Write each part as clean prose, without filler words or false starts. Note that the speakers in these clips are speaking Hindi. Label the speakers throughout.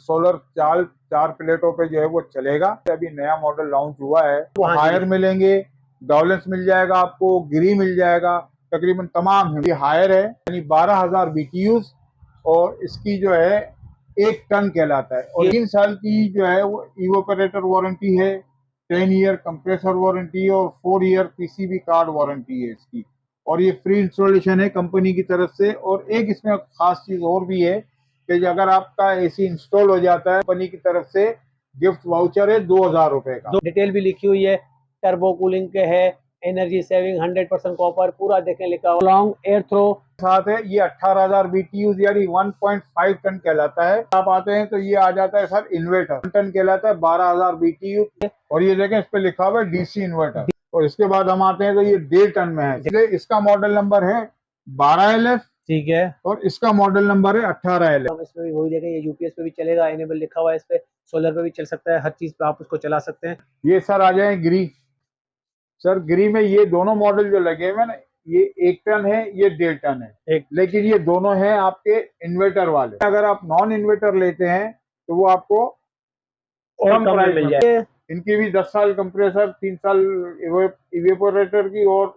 Speaker 1: सोलर चार चार प्लेटों पे जो है वो चलेगा। अभी नया मॉडल लॉन्च हुआ है, हायर मिलेंगे, डॉलेंस मिल जाएगा आपको, गिरी मिल जाएगा, तकरीबन तमाम है। ये हायर है यानी 12,000 BTUs और इसकी जो है 1 टन कहलाता है। और 3 साल की जो है वो इवोपरेटर वारंटी है, 10 ईयर कंप्रेसर वारंटी और 4 ईयर PCB कार्ड वारंटी है इसकी। और ये फ्री इंस्टॉलेशन है कंपनी की तरफ से। और एक इसमें खास चीज और भी है कि अगर आपका AC इंस्टॉल हो जाता है, कंपनी की तरफ से गिफ्ट वाउचर है 2,000 रुपए का।
Speaker 2: डिटेल भी लिखी हुई है, टर्बो कूलिंग के है, एनर्जी सेविंग, 100% कॉपर, पूरा देखें लिखा हुआ, लॉन्ग एयर थ्रो
Speaker 1: साथ है। ये 18,000 BTUs यानी 1.5 टन कहलाता है। आप आते हैं तो ये आ जाता है सर इन्वर्टर, 1 टन कहलाता है 12,000 BTU। और ये देखें इस पे लिखा हुआ है DC इन्वर्टर। और इसके बाद हम आते हैं तो ये 1.5 टन में है, इसलिए इसका मॉडल नंबर है 12LF,
Speaker 2: ठीक है,
Speaker 1: और इसका मॉडल नंबर है 18LF।
Speaker 2: हम इसमें भी वही देखें, ये यूपीएस पे भी चलेगा, इनेबल लिखा हुआ है, इस पे सोलर पे भी चल सकता है, हर चीज पे आप उसको चला सकते हैं।
Speaker 1: ये सर आ जाए गिरी। सर गिरी में ये दोनों मॉडल जो लगे हुए ना, ये 1 टन है, ये 1.5 टन है, लेकिन ये दोनों हैं आपके इन्वर्टर वाले। अगर आप नॉन इन्वर्टर लेते हैं तो वो आपको कम प्राइस मिल जाए। इनकी भी 10 साल कंप्रेसर, 3 साल इवेपोरेटर की और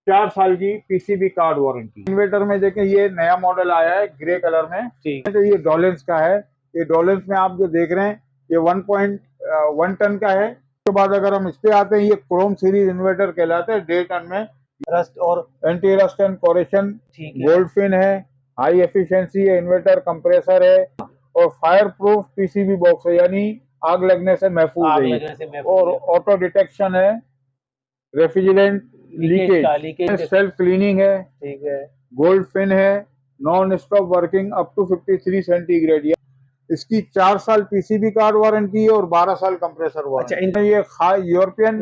Speaker 1: 4 साल की PCB कार्ड वारंटी। इन्वर्टर में देखें ये नया मॉडल आया है ग्रे कलर में, तो ये डॉलेंस का है। ये डॉलेंस में आप जो देख रहे हैं ये 1.1 टन का है। उसके बाद अगर हम इस पे आते हैं, ये क्रोम सीरीज इन्वर्टर कहलाते हैं 1.5 टन में।
Speaker 2: रस्ट और
Speaker 1: anti rust and corrosion, gold fin है, हाई एफिशिएंसी है, इन्वर्टर कंप्रेसर है और फायर प्रूफ PCB बॉक्स है, यानी आग लगने से महफूज है। और ऑटो डिटेक्शन है, रेफ्रिजरेंट लीकेज, सेल्फ क्लीनिंग है,
Speaker 2: ठीक है,
Speaker 1: गोल्ड फिन है, non stop working up to 53 centigrade. इसकी 4 साल PCB कार्ड वारंटी है और 12 साल कंप्रेसर वारंटी। अच्छा, ये European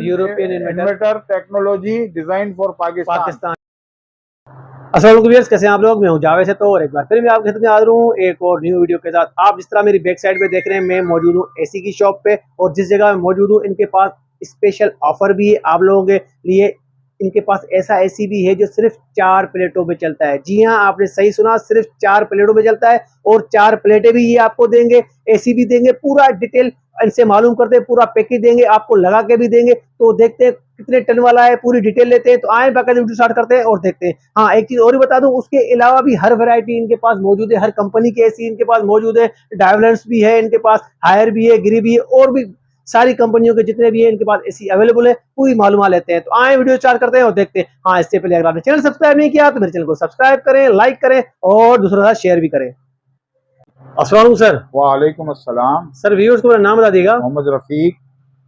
Speaker 1: inverter technology design for Pakistan.
Speaker 2: अस्सलाम वालेकुम व्यूअर्स, कैसे हैं आप लोग? मैं हूं जावेद से। तो और एक बार फिर मैं आपके खिदमत में हाजिर हूं एक और न्यू वीडियो के साथ। आप जिस तरह मेरी बैक साइड पे देख रहे हैं, मैं मौजूद हूं AC की शॉप पे, और जिस जगह मैं मौजूद हूं इनके पास स्पेशल ऑफर भी है आप लोगों के लिए। इनके पास ऐसा AC भी है जो सिर्फ 4 प्लेटों पे चलता है। जी हाँ, आपने सही सुना, सिर्फ 4 प्लेटों पे चलता है। और 4 प्लेटें भी ये आपको देंगे, AC भी देंगे। पूरा डिटेल इनसे मालूम करते हैं, पूरा पैकेज देंगे, आपको लगा के भी देंगे। तो देखते हैं कितने टन वाला है, पूरी डिटेल लेते हैं। तो आए बाकायदा वीडियो स्टार्ट करते हैं और देखते हैं। हाँ, एक चीज और भी बता दूं, उसके अलावा भी हर वैरायटी इनके पास मौजूद है, हर कंपनी के AC इनके पास मौजूद है। डायवलेंस भी है इनके पास, हायर भी है, गिरी भी है, और भी सारी कंपनियों के जितने भी है इनके पास AC अवेलेबल है। पूरी मालूमात लेते हैं। तो आए वीडियो स्टार्ट करते हैं और देखते हैं। हाँ, इससे पहले अगर आपने चैनल सब्सक्राइब नहीं किया तो मेरे चैनल को सब्सक्राइब करें, लाइक करें और दूसरों के साथ शेयर भी करें। अस्सलाम वालेकुम सर।
Speaker 1: वालेकुम अस्सलाम
Speaker 2: सर, व्यूअर्स को मेरा नाम बता दीजिएगा।
Speaker 1: मोहम्मद रफीक।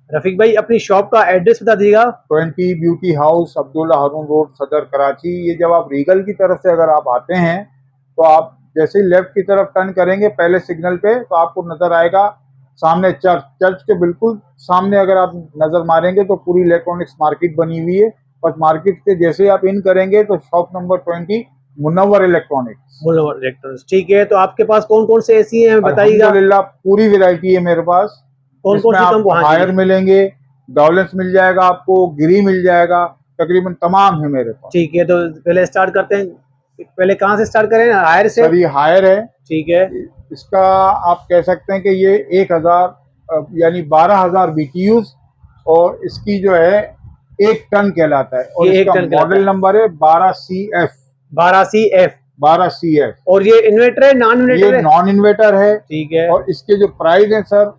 Speaker 2: रफीक भाई, अपनी शॉप का एड्रेस बता दीजिएगा।
Speaker 1: 20 ब्यूटी हाउस, अब्दुल्ला हारून रोड, सदर कराची। ये जब आप रीगल की तरफ से अगर आप आते हैं तो आप जैसे ही लेफ्ट की तरफ टर्न करेंगे पहले सिग्नल पे, तो आपको नजर आएगा सामने चर्च के बिल्कुल सामने अगर आप नजर मारेंगे तो पूरी इलेक्ट्रॉनिक्स मार्केट बनी हुई है। और मार्केट के जैसे ही आप इन करेंगे तो शॉप नंबर 20 मुनव्वर इलेक्ट्रॉनिक्स।
Speaker 2: ठीक है, तो आपके पास कौन कौन से AC हैं बताइएगा।
Speaker 1: अल्हम्दुलिल्लाह पूरी वैरायटी है मेरे पास।
Speaker 2: कौन कौन सी
Speaker 1: आपको हायर मिलेंगे, डॉलेंस मिल जाएगा, आपको गिरी मिल जाएगा, तकरीबन तमाम है मेरे पास।
Speaker 2: ठीक है, तो पहले स्टार्ट करते हैं। पहले कहाँ से स्टार्ट करें? हायर से।
Speaker 1: सर ये हायर है।
Speaker 2: ठीक है,
Speaker 1: इसका आप कह सकते हैं कि ये 1,000 यानी 12,000 BTUs और इसकी जो है 1 टन कहलाता है। और इसका मॉडल नंबर है 12CF।
Speaker 2: और ये इन्वर्टर है, नॉन इन्वर्टर?
Speaker 1: ये नॉन इन्वर्टर है।
Speaker 2: ठीक है,
Speaker 1: और इसके जो प्राइस है सर,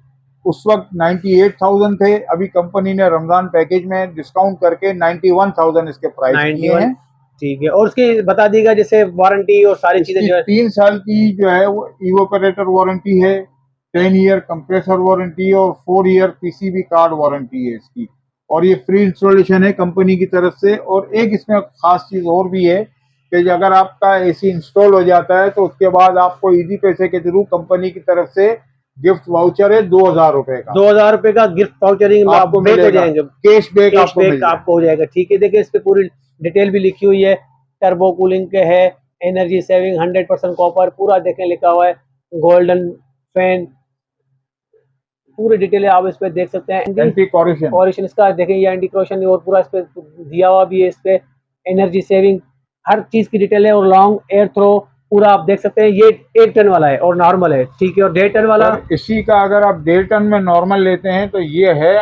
Speaker 1: उस वक्त 98,000 थे। अभी कंपनी ने रमजान पैकेज में डिस्काउंट करके 91,000 इसके प्राइस किए हैं।
Speaker 2: ठीक है, और उसकी बता दीजिएगा जैसे वारंटी और सारी चीजें जो है।
Speaker 1: 3 साल की जो है वो इवोपरेटर वारंटी है, 10 ईयर कंप्रेसर वारंटी और 4 ईयर PCB कार्ड वारंटी है इसकी। और ये फ्री इंस्टॉलेशन है कंपनी की तरफ से। और एक इसमें खास चीज और भी है कि अगर आपका AC इंस्टॉल हो जाता है तो उसके बाद आपको इजी पैसे के थ्रू कंपनी की तरफ से गिफ्ट वाउचर है 2,000 रुपए का।
Speaker 2: 2,000 रुपए का गिफ्ट वाउचरिंग आपको बैक हो जाएंगे,
Speaker 1: कैशबैक
Speaker 2: आपको हो जाएगा। ठीक है, देखिए इस पे पूरी डिटेल भी लिखी हुई है। टर्बो कूलिंग के है, एनर्जी सेविंग, 100% कॉपर, पूरा देखें लिखा हुआ है। गोल्डन फैन, पूरी डिटेल है, आप इस पे देख सकते हैं।
Speaker 1: एंटी कोरेशन
Speaker 2: इसका देखें, ये एंटी कोरेशन और पूरा इस पे दिया हुआ भी है। इस पे एनर्जी सेविंग हर चीज की डिटेल है। और लॉन्ग एयर थ्रो पूरा आप देख सकते हैं ये 1 टन वाला है और नॉर्मल है, ठीक है। और 1.5 टन वाला
Speaker 1: सर इसी का अगर आप 1.5 टन में नॉर्मल लेते हैं तो ये है,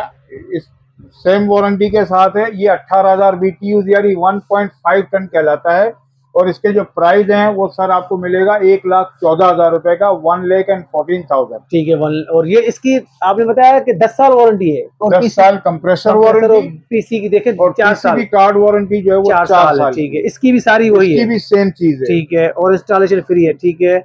Speaker 1: इस सेम वारंटी के साथ है, ये 18,000 BTUs यानी 1.5 टन कहलाता है। और इसके जो प्राइस हैं वो सर आपको मिलेगा 1,14,000 रुपए का, 1,14,000।
Speaker 2: ठीक है। वन और ये इसकी आपने बताया कि 10 साल वारंटी है और
Speaker 1: 10 साल कंप्रेसर वारंटी
Speaker 2: पीसी की देखे
Speaker 1: और
Speaker 2: 4 साल
Speaker 1: पीसीबी कार्ड वारंटी जो है वो
Speaker 2: 4
Speaker 1: 4
Speaker 2: साल है,
Speaker 1: साल
Speaker 2: ठीक
Speaker 1: की
Speaker 2: है।
Speaker 1: है।
Speaker 2: इसकी भी सारी वही
Speaker 1: इसकी
Speaker 2: है,
Speaker 1: भी सेम चीज है।
Speaker 2: ठीक है। और इंस्टॉलेशन फ्री है, ठीक है।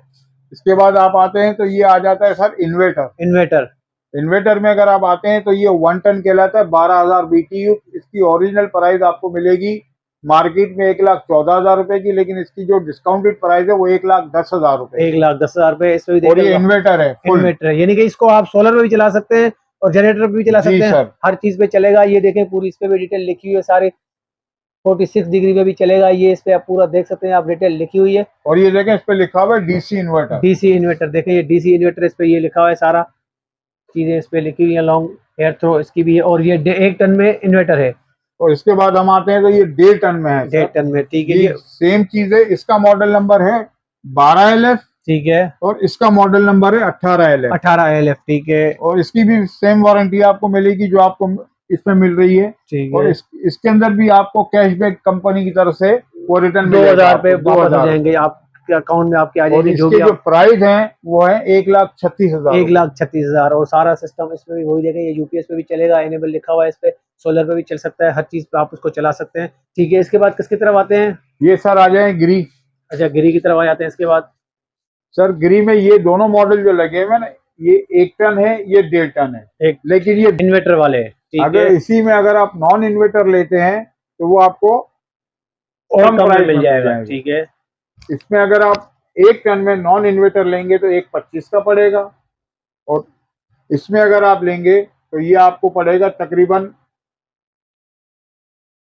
Speaker 1: इसके बाद आप आते हैं तो ये आ जाता है सर इन्वर्टर।
Speaker 2: इन्वर्टर
Speaker 1: इन्वर्टर में अगर आप आते हैं तो ये 1 टन कहलाता है, 12,000 BTU। इसकी ओरिजिनल प्राइस आपको मिलेगी मार्केट में 1,14,000 रुपए की, लेकिन इसकी जो डिस्काउंटेड प्राइस है वो 1,10,000 रुपए
Speaker 2: 1,10,000 रुपए इसमें भी
Speaker 1: की। और ये
Speaker 2: देखिए।
Speaker 1: इन्वर्टर है फुल।
Speaker 2: इन्वर्टर यानी कि इसको आप सोलर पे भी चला सकते हैं और जनरेटर पे भी चला
Speaker 1: जी
Speaker 2: सकते हैं,
Speaker 1: सर।
Speaker 2: हर चीज पे चलेगा। ये देखें पूरी इस पे भी डिटेल लिखी हुई है सारी, 46 डिग्री पे भी चलेगा ये, इस पे आप पूरा देख सकते हैं, आप डिटेल लिखी हुई है।
Speaker 1: और ये देखें इस पे लिखा हुआ है डीसी इन्वर्टर।
Speaker 2: डीसी इन्वर्टर देखें, ये डीसी इन्वर्टर इस पे ये लिखा हुआ है, सारा चीजें इस पे लिखी हुई है। लॉन्ग एयर थ्रो इसकी भी है और ये 1 टन में इन्वर्टर है।
Speaker 1: और इसके बाद हम आते हैं तो ये 1.5 टन में है
Speaker 2: 1.5
Speaker 1: सर।
Speaker 2: टन में, ठीक है।
Speaker 1: ये
Speaker 2: ये
Speaker 1: सेम चीज है। इसका मॉडल नंबर है 12LF
Speaker 2: ठीक है।
Speaker 1: और इसका मॉडल नंबर है 18LF।
Speaker 2: 18 LF, ठीक है।
Speaker 1: और इसकी भी सेम वारंटी आपको मिलेगी जो आपको इसमें मिल रही है।
Speaker 2: ठीक
Speaker 1: और
Speaker 2: है।
Speaker 1: इसके अंदर भी आपको कैशबैक कंपनी की तरफ से वो रिटर्न
Speaker 2: 2,000 रुपए वापस हो
Speaker 1: 2,000।
Speaker 2: जाएंगे आपके अकाउंट में, आपके आ
Speaker 1: और
Speaker 2: जाएंगे जो
Speaker 1: इसके
Speaker 2: भी
Speaker 1: जो
Speaker 2: आप।
Speaker 1: प्राइस हैं वो है 1,36,000।
Speaker 2: 1,36,000 और सारा सिस्टम इसमें भी वही देखें, ये यूपीएस पे भी चलेगा, इनेबल लिखा हुआ है इस पे, सोलर पे भी चल सकता है, हर चीज पे आप उसको चला सकते हैं, ठीक है। इसके बाद किसकी तरफ आते हैं?
Speaker 1: ये सर आ जाए गिरी।
Speaker 2: अच्छा, गिरी की तरफ आ जाते हैं इसके बाद।
Speaker 1: सर गिरी में ये दोनों मॉडल जो लगे हुए हैं ना, ये 1 टन है, ये 1.5 टन है।
Speaker 2: एक
Speaker 1: लेकिन ये
Speaker 2: इन्वर्टर वाले, ठीक
Speaker 1: अगर
Speaker 2: है।
Speaker 1: इसी में अगर आप नॉन इन्वर्टर लेते हैं तो वो आपको
Speaker 2: और
Speaker 1: कम
Speaker 2: कम में
Speaker 1: प्राइस
Speaker 2: मिल
Speaker 1: में मिल
Speaker 2: जाएगा,
Speaker 1: जाएंगे।
Speaker 2: ठीक है।
Speaker 1: इसमें अगर आप 1 टन में नॉन इन्वर्टर लेंगे तो 1,25 का पड़ेगा। और इसमें अगर आप लेंगे तो ये आपको पड़ेगा तकरीबन,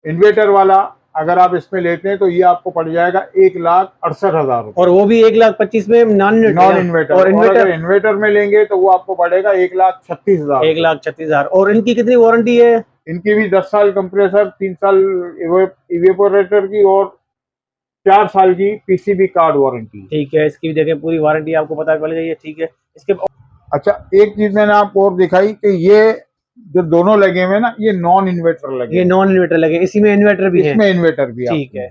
Speaker 1: इन्वर्टर वाला अगर आप इसमें लेते हैं तो ये आपको पड़ जाएगा 1,68,000 रुपए।
Speaker 2: और वो भी 1,25,000 में नॉन
Speaker 1: नॉन
Speaker 2: इन्वर्टर।
Speaker 1: इन्वर्टर।
Speaker 2: और
Speaker 1: और अगर
Speaker 2: इन्वर्टर
Speaker 1: इन्वर्टर में लेंगे तो वो आपको पड़ेगा 1,36,000।
Speaker 2: 1,36,000। और इनकी कितनी वारंटी है?
Speaker 1: इनकी भी 10 साल कंप्रेसर, 3 साल इवेपोरेटर की और 4 साल की पीसीबी कार्ड वारंटी।
Speaker 2: ठीक है, इसकी भी देखें पूरी वारंटी आपको पता चल गई है, ठीक है। इसके
Speaker 1: अच्छा, एक चीज मैंने आपको और दिखाई कि ये जो दोनों लगे हुए हैं ना, ये नॉन इन्वर्टर लगे
Speaker 2: ये
Speaker 1: हैं।
Speaker 2: नॉन इन्वर्टर लगे, इसी में इन्वर्टर भी है,
Speaker 1: इसमें इन्वर्टर भी
Speaker 2: ठीक
Speaker 1: आपको
Speaker 2: है।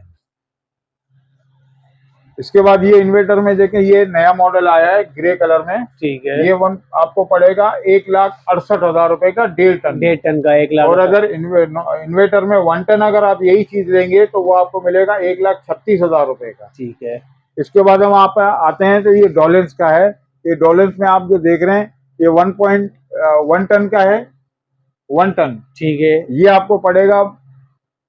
Speaker 1: इसके बाद ये इन्वर्टर में देखें, ये नया मॉडल आया है ग्रे कलर में।
Speaker 2: ठीक है।
Speaker 1: ये वन आपको पड़ेगा 1,68,000 रुपए का, 1.5 टन।
Speaker 2: 1.5 टन का 1,00,000।
Speaker 1: और अगर इन्वर्टर में 1 टन अगर आप यही चीज लेंगे तो वो आपको मिलेगा 1,36,000 रुपए का।
Speaker 2: ठीक है।
Speaker 1: इसके बाद हम आप आते हैं तो ये डॉलेंस का है। ये डॉलेंस में आप जो देख रहे हैं ये 1.1 टन का है, 1 टन।
Speaker 2: ठीक है।
Speaker 1: ये आपको पड़ेगा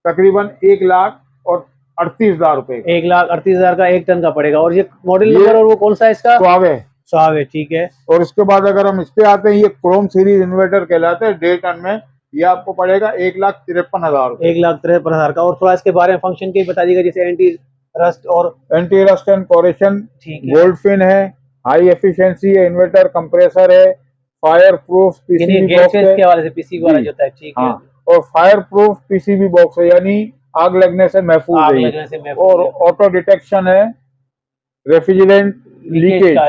Speaker 1: तकरीबन 1,38,000 रुपए का।
Speaker 2: 1,38,000 का 1 टन का पड़ेगा। और ये मॉडल
Speaker 1: ये
Speaker 2: नंबर और वो कौन सा है इसका?
Speaker 1: सुआवे।
Speaker 2: सुआवे, ठीक है।
Speaker 1: और इसके बाद अगर हम इस पे आते हैं, ये क्रोम सीरीज इन्वर्टर कहलाते हैं, 1.5 टन में। ये आपको पड़ेगा 1,53,000 रुपए।
Speaker 2: 1,53,000 का। और थोड़ा इसके बारे में फंक्शन की बता दीजिएगा, जैसे एंटी रस्ट और।
Speaker 1: एंटी रस्ट एंड कोरेशन,
Speaker 2: ठीक है।
Speaker 1: गोल्ड फिन है, हाई एफिशिएंसी है, इन्वर्टर कंप्रेसर है, फायर प्रूफ पीसीबी बॉक्स है।
Speaker 2: के हवाले से पीसी वाला जो होता है, ठीक है।
Speaker 1: हाँ, और फायर प्रूफ पीसीबी बॉक्स है, यानी आग लगने से महफूज
Speaker 2: आग
Speaker 1: है ये।
Speaker 2: लगने से महफूज
Speaker 1: और
Speaker 2: है।
Speaker 1: ऑटो डिटेक्शन है, रेफ्रिजरेंट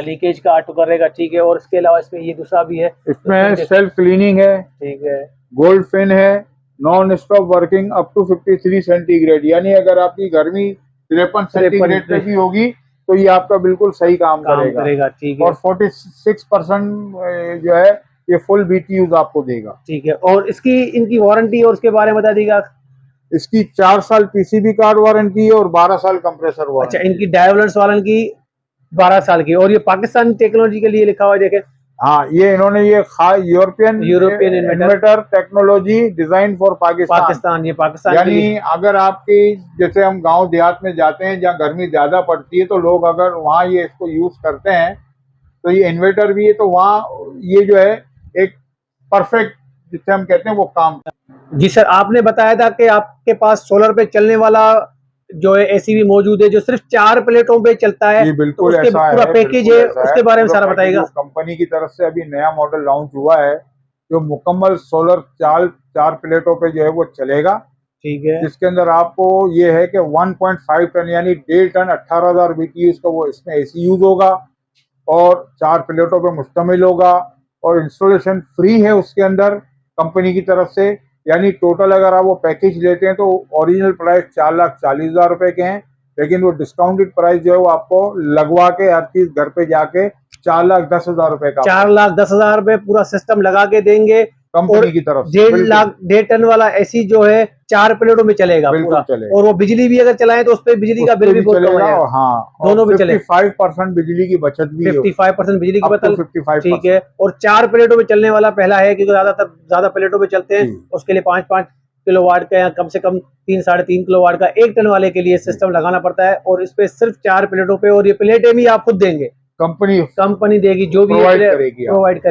Speaker 2: लीकेज का ऑटो करेगा, ठीक है। और इसके अलावा इसमें ये दूसरा भी है,
Speaker 1: इसमें सेल्फ क्लीनिंग है,
Speaker 2: ठीक है।
Speaker 1: गोल्ड फिन है, non stop working up to 53 centigrade, यानी अगर आपकी गर्मी 53 सेंटीग्रेड पे भी होगी तो ये आपका बिल्कुल सही काम करेगा।
Speaker 2: ठीक है।
Speaker 1: और 46% जो है ये फुल BTUs आपको देगा।
Speaker 2: ठीक है। और इसकी इनकी वारंटी और उसके बारे में बता दीजिएगा।
Speaker 1: इसकी 4 साल पीसीबी कार्ड वारंटी है और 12 साल कंप्रेसर
Speaker 2: अच्छा,
Speaker 1: वारंटी।
Speaker 2: इनकी डायवलर्स वालन की 12 साल की। और ये पाकिस्तान टेक्नोलॉजी के लिए लिखा हुआ है, देखें।
Speaker 1: हाँ, ये इन्होंने ये European inverter technology design for Pakistan.
Speaker 2: ये पाकिस्तान के
Speaker 1: यानी
Speaker 2: लिए।
Speaker 1: अगर आपकी, जैसे हम गांव देहात में जाते हैं जहाँ गर्मी ज्यादा पड़ती है, तो लोग अगर वहाँ ये इसको यूज करते हैं तो ये इन्वर्टर भी है, तो वहाँ ये जो है एक परफेक्ट, जिसे हम कहते हैं, वो काम।
Speaker 2: जी सर, आपने बताया था कि आपके पास सोलर पे चलने वाला जो है एसी भी मौजूद है, जो सिर्फ 4 प्लेटों पे चलता है।
Speaker 1: जी बिल्कुल,
Speaker 2: तो उसके
Speaker 1: ऐसा
Speaker 2: पूरा
Speaker 1: है,
Speaker 2: पैकेज
Speaker 1: बिल्कुल
Speaker 2: है,
Speaker 1: ऐसा
Speaker 2: उसके बारे में
Speaker 1: पूरा
Speaker 2: सारा
Speaker 1: पैकेज
Speaker 2: बताइएगा।
Speaker 1: जो कंपनी की तरफ से अभी नया मॉडल लॉन्च हुआ है, जो मुकम्मल सोलर 4 प्लेटों पे जो है वो चलेगा।
Speaker 2: ठीक है।
Speaker 1: जिसके अंदर आपको ये है कि 1.5 टन यानी 1.5 टन 18,000 BTUs का वो इसमें एसी यूज होगा और 4 प्लेटों पे मुश्तमिल होगा और इंस्टॉलेशन फ्री है उसके अंदर कंपनी की तरफ से। यानी टोटल अगर आप वो पैकेज लेते हैं तो ओरिजिनल प्राइस 4,40,000 रुपए के हैं, लेकिन वो डिस्काउंटेड प्राइस जो है वो आपको लगवा के हर चीज घर पे जाके 4,10,000 रुपए का
Speaker 2: 4,10,000 रुपए पूरा सिस्टम लगा के देंगे। और
Speaker 1: कंपनी की तरफ से
Speaker 2: 1.5
Speaker 1: बिल्कुल।
Speaker 2: लाख 1.5 टन वाला एसी जो है 4 प्लेटों में चलेगा
Speaker 1: बिल्कुल
Speaker 2: पूरा।
Speaker 1: चलेगा।
Speaker 2: और वो बिजली भी अगर चलाएं तो उस पे बिजली का
Speaker 1: उस
Speaker 2: बिल
Speaker 1: पे
Speaker 2: भी
Speaker 1: भी
Speaker 2: बहुत कम
Speaker 1: चलेगा
Speaker 2: आएगा।
Speaker 1: और हाँ
Speaker 2: दोनों
Speaker 1: और
Speaker 2: पे चले
Speaker 1: 55% बिजली की बचत भी है।
Speaker 2: 55% बिजली की
Speaker 1: Up to
Speaker 2: बचत।
Speaker 1: 55%।
Speaker 2: ठीक है। और 4 प्लेटों में चलने वाला पहला है, क्योंकि ज्यादा प्लेटों में चलते हैं
Speaker 1: जी।
Speaker 2: उसके लिए 5-5 किलोवाट का या कम से कम 3-3.5 किलोवाट का 1 टन वाले के लिए सिस्टम लगाना पड़ता है। और इस पे सिर्फ 4 प्लेटों पे, और ये प्लेटें भी आप खुद देंगे,
Speaker 1: कंपनी
Speaker 2: कंपनी देगी, जो भी
Speaker 1: प्रोवाइड करेगी।
Speaker 2: प्रोवाइड करेगी।